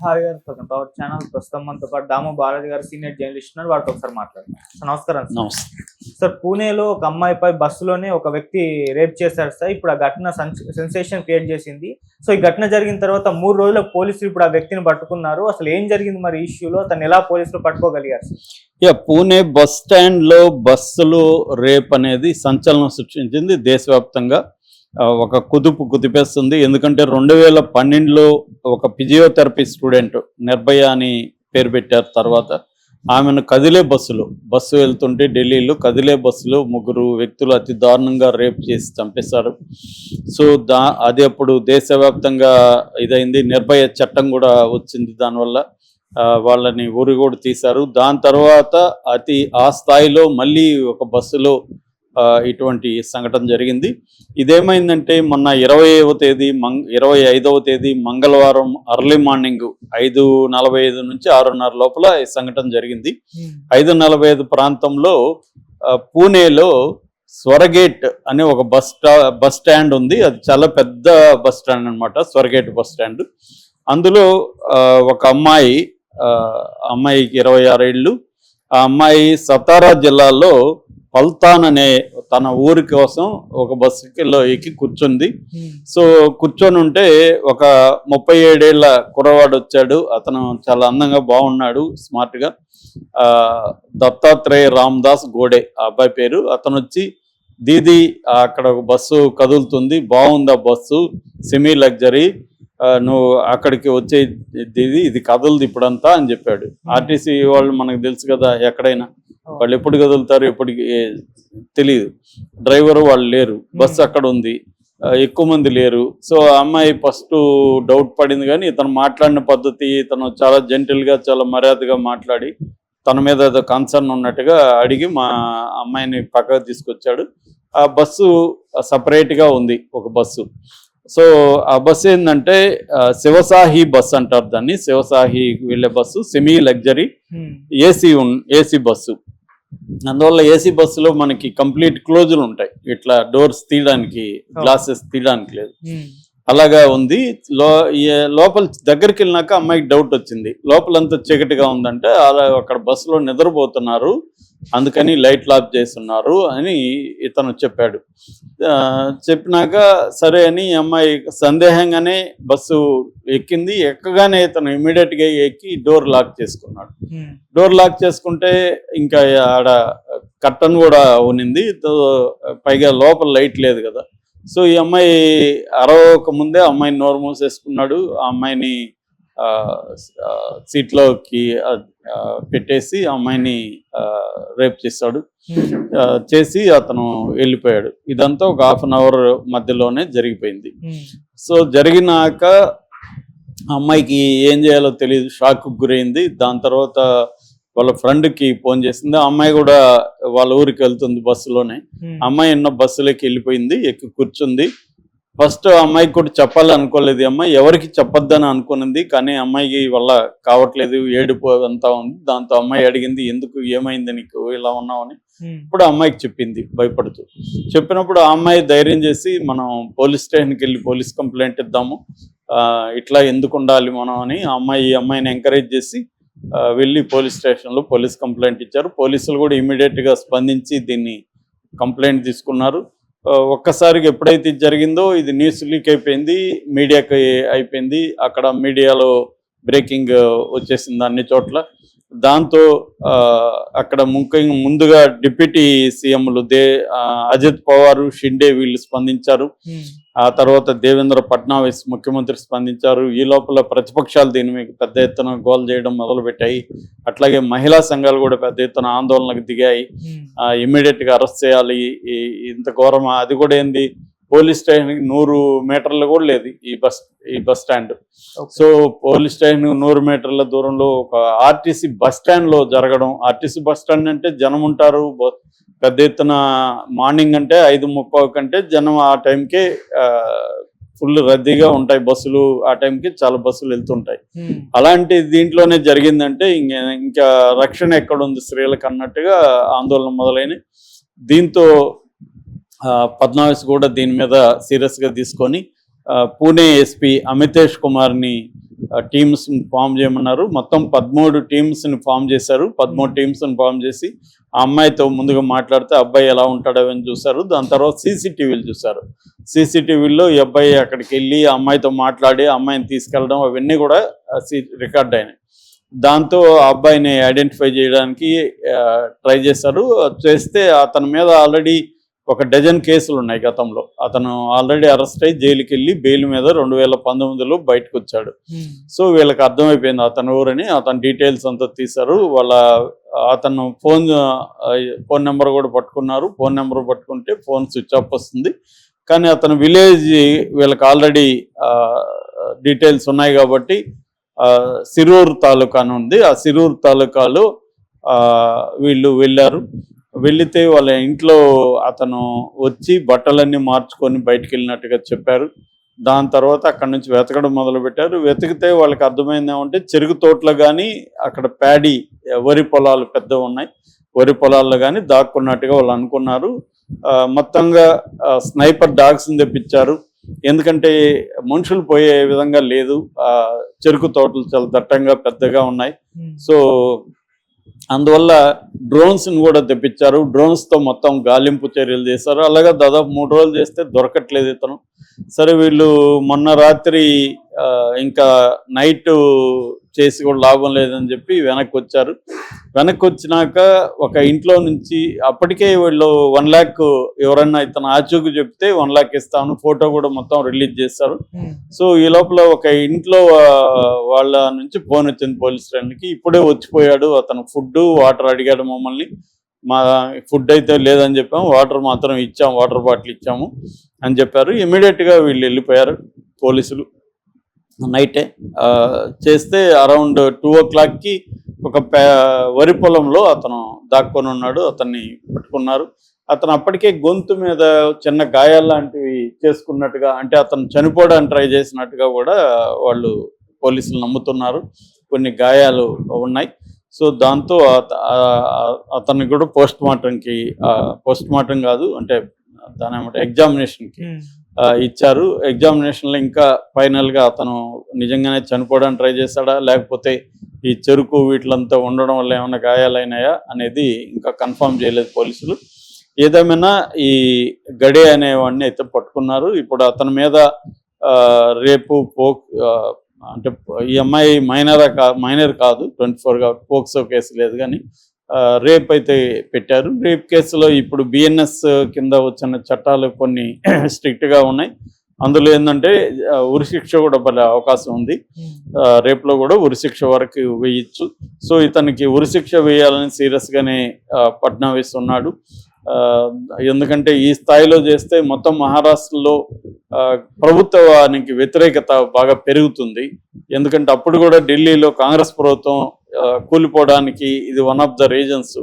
Hi గారు, welcome to our channel. ప్రస్తుతం మనతో పాటు దాము బాలాజీ గారు సీనియర్ జర్నలిస్ట్ ఉన్నారు. వారితో ఒకసారి మాట్లాడుతున్నాం. నమస్కారం సార్. నమస్తే. సార్, పూణేలో ఒక అమ్మాయిపై బస్సులోనే ఒక వ్యక్తి రేప్ చేశారు సార్. ఇప్పుడు ఆ ఘటన సెన్సేషన్ క్రియేట్ చేసింది. సో ఈ ఘటన జరిగిన తర్వాత 3 రోజులకు పోలీసులు ఇప్పుడు ఆ వ్యక్తిని పట్టుకున్నారు. అసలు ఏం జరిగింది మరి ఈ ఇష్యూలో? తను ఎలా పోలీసులు పట్టుకోగలిగారు సార్? పూణే బస్ స్టాండ్ లో బస్సులు రేప్ అనేది సంచలనం సృష్టించింది దేశవ్యాప్తంగా. ఒక కుదిపేస్తుంది. ఎందుకంటే 2012లో ఒక ఫిజియోథెరపీ స్టూడెంట్ నిర్భయ అని పేరు పెట్టారు. తర్వాత ఆమెను కదిలే బస్సు వెళ్తుంటే ఢిల్లీలో కదిలే బస్సులో 3 వ్యక్తులు అతి దారుణంగా రేప్ చేసి చంపేశారు. సో అది అప్పుడు దేశవ్యాప్తంగా ఇదైంది. నిర్భయ చట్టం కూడా వచ్చింది. దానివల్ల వాళ్ళని ఊరు కూడా తీశారు. దాని తర్వాత ఆ స్థాయిలో మళ్ళీ ఒక బస్సులో ఇటువంటి సంఘటన జరిగింది. ఇదేమైందంటే మొన్న 25వ తేదీ మంగళవారం అర్లీ మార్నింగ్ 5:45 నుంచి 6:30 లోపల ఈ సంఘటన జరిగింది. 5:45 ప్రాంతంలో పూణేలో స్వరగేట్ అనే ఒక బస్ స్టాండ్ ఉంది. అది చాలా పెద్ద బస్ స్టాండ్ అనమాట, స్వరగేట్ బస్ స్టాండ్. అందులో ఒక అమ్మాయికి 26 ఏళ్ళు. ఆ అమ్మాయి సతారా జిల్లాలో పల్తాన్ అనే తన ఊరి కోసం ఒక బస్సులో ఎక్కి కూర్చుంది. సో కూర్చొని ఉంటే ఒక 37 ఏళ్ల కుర్రవాడు వచ్చాడు. అతను చాలా అందంగా బాగున్నాడు, స్మార్ట్ గా. దత్తాత్రేయ రామదాస్ గోడే ఆ అబ్బాయి పేరు. అతను వచ్చి, దీది అక్కడ ఒక బస్సు కదులుతుంది, బాగుంది ఆ బస్సు, సెమీ లగ్జరీ, నువ్వు అక్కడికి వచ్చే దీది, ఇది కదలదు ఇప్పుడంతా అని చెప్పాడు. ఆర్టీసీ వాళ్ళు మనకు తెలుసు కదా, ఎక్కడైనా వాళ్ళు ఎప్పుడు కదులుతారు ఎప్పటికి తెలియదు. డ్రైవర్ వాళ్ళు లేరు, బస్సు అక్కడ ఉంది, ఎక్కువ మంది లేరు. సో ఆ అమ్మాయి ఫస్ట్ డౌట్ పడింది. కానీ ఇతను మాట్లాడిన పద్ధతి, ఇతను చాలా జెంటిల్గా చాలా మర్యాదగా మాట్లాడి తన మీద ఏదో కన్సర్న్ ఉన్నట్టుగా అడిగి మా అమ్మాయిని పక్కకు తీసుకొచ్చాడు. ఆ బస్సు సపరేట్గా ఉంది ఒక బస్సు. సో ఆ బస్సు ఏంటంటే శివసాహి బస్ అంటారు దాన్ని. శివసాహి వెళ్ళే bus, semi luxury, AC bus. అందువల్ల ఏసీ బస్సులో మనకి కంప్లీట్ క్లోజులు ఉంటాయి, ఇట్లా డోర్స్ తీయడానికి, గ్లాసెస్ తీయడానికి లేదు. అలాగా ఉంది. లోపల దగ్గరికి వెళ్ళినాక అమ్మాయికి డౌట్ వచ్చింది, లోపలంతా చీకటిగా ఉందంటే అలా అక్కడ బస్సులో నిద్రపోతున్నారు, అందుకని లైట్లు ఆఫ్ చేస్తున్నారు అని ఇతను చెప్పాడు. చెప్పినాక సరే అని అమ్మాయి సందేహంగానే బస్సు ఎక్కింది. ఎక్కగానే ఇతను ఇమీడియట్గా ఎక్కి డోర్ లాక్ చేసుకున్నాడు. డోర్ లాక్ చేసుకుంటే ఇంకా ఆడ కర్టన్ కూడా ఉనింది, పైగా లోపల లైట్ లేదు కదా. సో ఈ అమ్మాయి అరవక ముందే అమ్మాయిని నోరు మూసేసుకున్నాడు. ఆ అమ్మాయిని సీట్లోకి పెట్టేసి అమ్మాయిని రేప్ చేసి అతను వెళ్ళిపోయాడు. ఇదంతా ఒక 1/2 అవర్ మధ్యలోనే జరిగిపోయింది. సో జరిగినాక అమ్మాయికి ఏం చేయాలో తెలియదు, షాక్కు గురైంది. దాని తర్వాత వాళ్ళ ఫ్రెండ్కి ఫోన్ చేసింది. అమ్మాయి కూడా వాళ్ళ ఊరికి వెళ్తుంది బస్సులోనే. అమ్మాయి ఎన్నో బస్సులోకి వెళ్ళిపోయింది, ఎక్కి కూర్చుంది. ఫస్ట్ అమ్మాయికి కూడా చెప్పాలనుకోలేదు. అమ్మాయి ఎవరికి చెప్పొద్దని అనుకున్నది, కానీ అమ్మాయికి వల్ల కావట్లేదు, ఏడుపు అంతా ఉంది. దాంతో అమ్మాయి అడిగింది, ఎందుకు, ఏమైంది నీకు, ఇలా ఉన్నావని. ఇప్పుడు అమ్మాయికి చెప్పింది భయపడుతూ. చెప్పినప్పుడు ఆ అమ్మాయి ధైర్యం చేసి, మనం పోలీస్ స్టేషన్కి వెళ్ళి పోలీస్ కంప్లైంట్ ఇద్దాము, ఇట్లా ఎందుకు ఉండాలి మనం అని అమ్మాయిని ఎంకరేజ్ చేసి వెళ్ళి పోలీస్ స్టేషన్లో పోలీస్ కంప్లైంట్ ఇచ్చారు. పోలీసులు కూడా ఇమీడియట్గా స్పందించి దీన్ని కంప్లైంట్ తీసుకున్నారు. ఒక్కసారిగా ఎప్పుడైతే ఇది జరిగిందో ఇది న్యూస్ లీక్ అయిపోయింది, మీడియాకి అయిపోయింది. అక్కడ మీడియాలో బ్రేకింగ్ వచ్చేసింది అన్ని చోట్ల. దాంతో అక్కడ ముందుగా డిప్యూటీ సీఎంలు అజిత్ పవార్, షిండే వీళ్ళు స్పందించారు. ఆ తర్వాత దేవేంద్ర ఫడ్నవీస్ ముఖ్యమంత్రి స్పందించారు. ఈ లోపల ప్రతిపక్షాలు దీని మీద పెద్ద ఎత్తున గోల్ చేయడం మొదలుపెట్టాయి. అట్లాగే మహిళా సంఘాలు కూడా పెద్ద ఎత్తున ఆందోళనకు దిగాయి. ఇమ్మీడియట్గా అరెస్ట్ చేయాలి, ఇంత ఘోరమా, అది కూడా ఏంది, పోలీస్ స్టేషన్కి 100 మీటర్లు కూడా లేదు ఈ bus stand. So police station 100 మీటర్ల దూరంలో ఒక ఆర్టీసీ బస్ స్టాండ్లో జరగడం. ఆర్టీసీ బస్ స్టాండ్ అంటే జనం ఉంటారు పెద్ద ఎత్తున. మార్నింగ్ అంటే 5:30 కంటే జనం ఆ టైంకే ఫుల్ రద్దీగా ఉంటాయి బస్సులు. ఆ టైంకి చాలా బస్సులు వెళ్తుంటాయి. అలాంటి దీంట్లోనే జరిగిందంటే ఇంకా రక్షణ ఎక్కడుంది స్త్రీలకు అన్నట్టుగా ఆందోళన మొదలైనవి. దీంతో ఫడ్నవీస్ కూడా దీని మీద సీరియస్గా తీసుకొని పూణే ఎస్పీ అమితేష్ కుమార్ని టీమ్స్ ఫామ్ చేయమన్నారు. మొత్తం 13 టీమ్స్ని ఫామ్ చేశారు. 13 టీమ్స్ని ఫామ్ చేసి ఆ అమ్మాయితో ముందుగా మాట్లాడితే అబ్బాయి ఎలా ఉంటాడో అని చూశారు. దాని తర్వాత సీసీటీవీలు చూశారు. సీసీటీవీల్లో ఈ అబ్బాయి అక్కడికి వెళ్ళి ఆ అమ్మాయితో మాట్లాడి ఆ అమ్మాయిని తీసుకెళ్ళడం అవన్నీ కూడా రికార్డ్ అయినాయి. దాంతో ఆ అబ్బాయిని ఐడెంటిఫై చేయడానికి ట్రై చేశారు. చేస్తే అతని మీద ఆల్రెడీ ఒక డజన్ కేసులు ఉన్నాయి గతంలో. అతను ఆల్రెడీ అరెస్ట్ అయ్యి జైలుకి వెళ్ళి బెయిల్ మీద 2019లో బయటకు వచ్చాడు. సో వీళ్ళకి అర్థమైపోయింది అతను ఊరని. అతని డీటెయిల్స్ అంతా తీశారు. అతను ఫోన్ నెంబర్ కూడా పట్టుకున్నారు. ఫోన్ నెంబర్ పట్టుకుంటే ఫోన్ స్విచ్ ఆఫ్ వస్తుంది. కానీ అతను విలేజ్ వీళ్ళకి ఆల్రెడీ డీటెయిల్స్ ఉన్నాయి కాబట్టి సిరూరు తాలూకా అని ఉంది. ఆ సిరూరు తాలూకాలో వీళ్ళు వెళ్ళారు. వెళితే వాళ్ళ ఇంట్లో అతను వచ్చి బట్టలన్నీ మార్చుకొని బయటికి వెళ్ళినట్టుగా చెప్పారు. దాని తర్వాత అక్కడి నుంచి వెతకడం మొదలుపెట్టారు. వెతికితే వాళ్ళకి అర్థమైంది ఏమంటే చెరుకు తోటలో కానీ అక్కడ ప్యాడీ వరి పొలాలు పెద్దవి ఉన్నాయి, వరి పొలాల్లో కానీ దాక్కున్నట్టుగా వాళ్ళు అనుకున్నారు. మొత్తంగా స్నైపర్ డాగ్స్ని తెప్పించారు. ఎందుకంటే మనుషులు పోయే విధంగా లేదు, చెరుకు తోటలు చాలా దట్టంగా పెద్దగా ఉన్నాయి. సో అందువల్ల డ్రోన్స్ని కూడా తెప్పించారు. డ్రోన్స్తో మొత్తం గాలింపు చర్యలు చేశారు. అలాగా దాదాపు 3 రోజులు చేస్తే దొరకట్లేదు ఇతను. సరే వీళ్ళు మొన్న రాత్రి ఇంకా నైట్ చేసి కూడా లాభం లేదని చెప్పి వెనక్కి వచ్చారు. వెనక్కి వచ్చినాక ఒక ఇంట్లో నుంచి అప్పటికే వీళ్ళు 1 lakh ఎవరన్నా ఇతను ఆచూకు చెప్తే 1 lakh ఇస్తాను, ఫోటో కూడా మొత్తం రిలీజ్ చేస్తారు. సో ఈ లోపల ఒక ఇంట్లో వాళ్ళ నుంచి ఫోన్ వచ్చింది పోలీస్ స్టేషన్కి. ఇప్పుడే వచ్చిపోయాడు అతను, ఫుడ్ వాటర్ అడిగాడు మమ్మల్ని. మా ఫుడ్ అయితే లేదని చెప్పాము, వాటర్ మాత్రం ఇచ్చాము, వాటర్ బాటిల్ ఇచ్చాము అని చెప్పారు. ఇమీడియట్గా వీళ్ళు వెళ్ళిపోయారు పోలీసులు నైటే. చేస్తే అరౌండ్ 2 o'clockకి ఒక వరి పొలంలో అతను దాక్కొని ఉన్నాడు. అతన్ని పట్టుకున్నారు. అతను అప్పటికే గొంతు మీద చిన్న గాయాలు లాంటివి చేసుకున్నట్టుగా, అంటే అతను చనిపోవడానికి ట్రై చేసినట్టుగా కూడా వాళ్ళు పోలీసులు నమ్ముతున్నారు. కొన్ని గాయాలు ఉన్నాయి. సో దాంతో అతన్ని కూడా పోస్ట్ మార్టం కాదు, అంటే దాని ఏమంటే ఎగ్జామినేషన్కి ఇచ్చారు. ఎగ్జామినేషన్లో ఇంకా ఫైనల్గా అతను నిజంగానే చనిపోవడానికి ట్రై చేశాడా, లేకపోతే ఈ చెరుకు వీటిలంతా ఉండడం వల్ల ఏమైనా గాయాలైనాయా అనేది ఇంకా కన్ఫర్మ్ చేయలేదు పోలీసులు. ఏదేమైనా ఈ గడే అనేవాడిని అయితే పట్టుకున్నారు. ఇప్పుడు అతని మీద రేపు అంటే ఈ అమ్మాయి మైనర్ కాదు, 24 కాబట్టి పోక్సో కేసు లేదు, కానీ రేప్ అయితే పెట్టారు. రేప్ కేసులో ఇప్పుడు బిఎన్ఎస్ కింద వచ్చిన చట్టాలు కొన్ని స్ట్రిక్ట్గా ఉన్నాయి. అందులో ఏంటంటే ఉరిశిక్ష కూడా పడే అవకాశం ఉంది. రేపులో కూడా ఉరిశిక్ష వరకు వేయచ్చు. సో ఇతనికి ఉరిశిక్ష వేయాలని సీరియస్గానే ఫడ్నవీస్ ఉన్నాడు. ఎందుకంటే ఈ స్థాయిలో చేస్తే మొత్తం మహారాష్ట్రలో ప్రభుత్వానికి వ్యతిరేకత బాగా పెరుగుతుంది. ఎందుకంటే అప్పుడు కూడా ఢిల్లీలో కాంగ్రెస్ ప్రభుత్వం కూలిపోవడానికి ఇది వన్ ఆఫ్ ద రీజన్స్.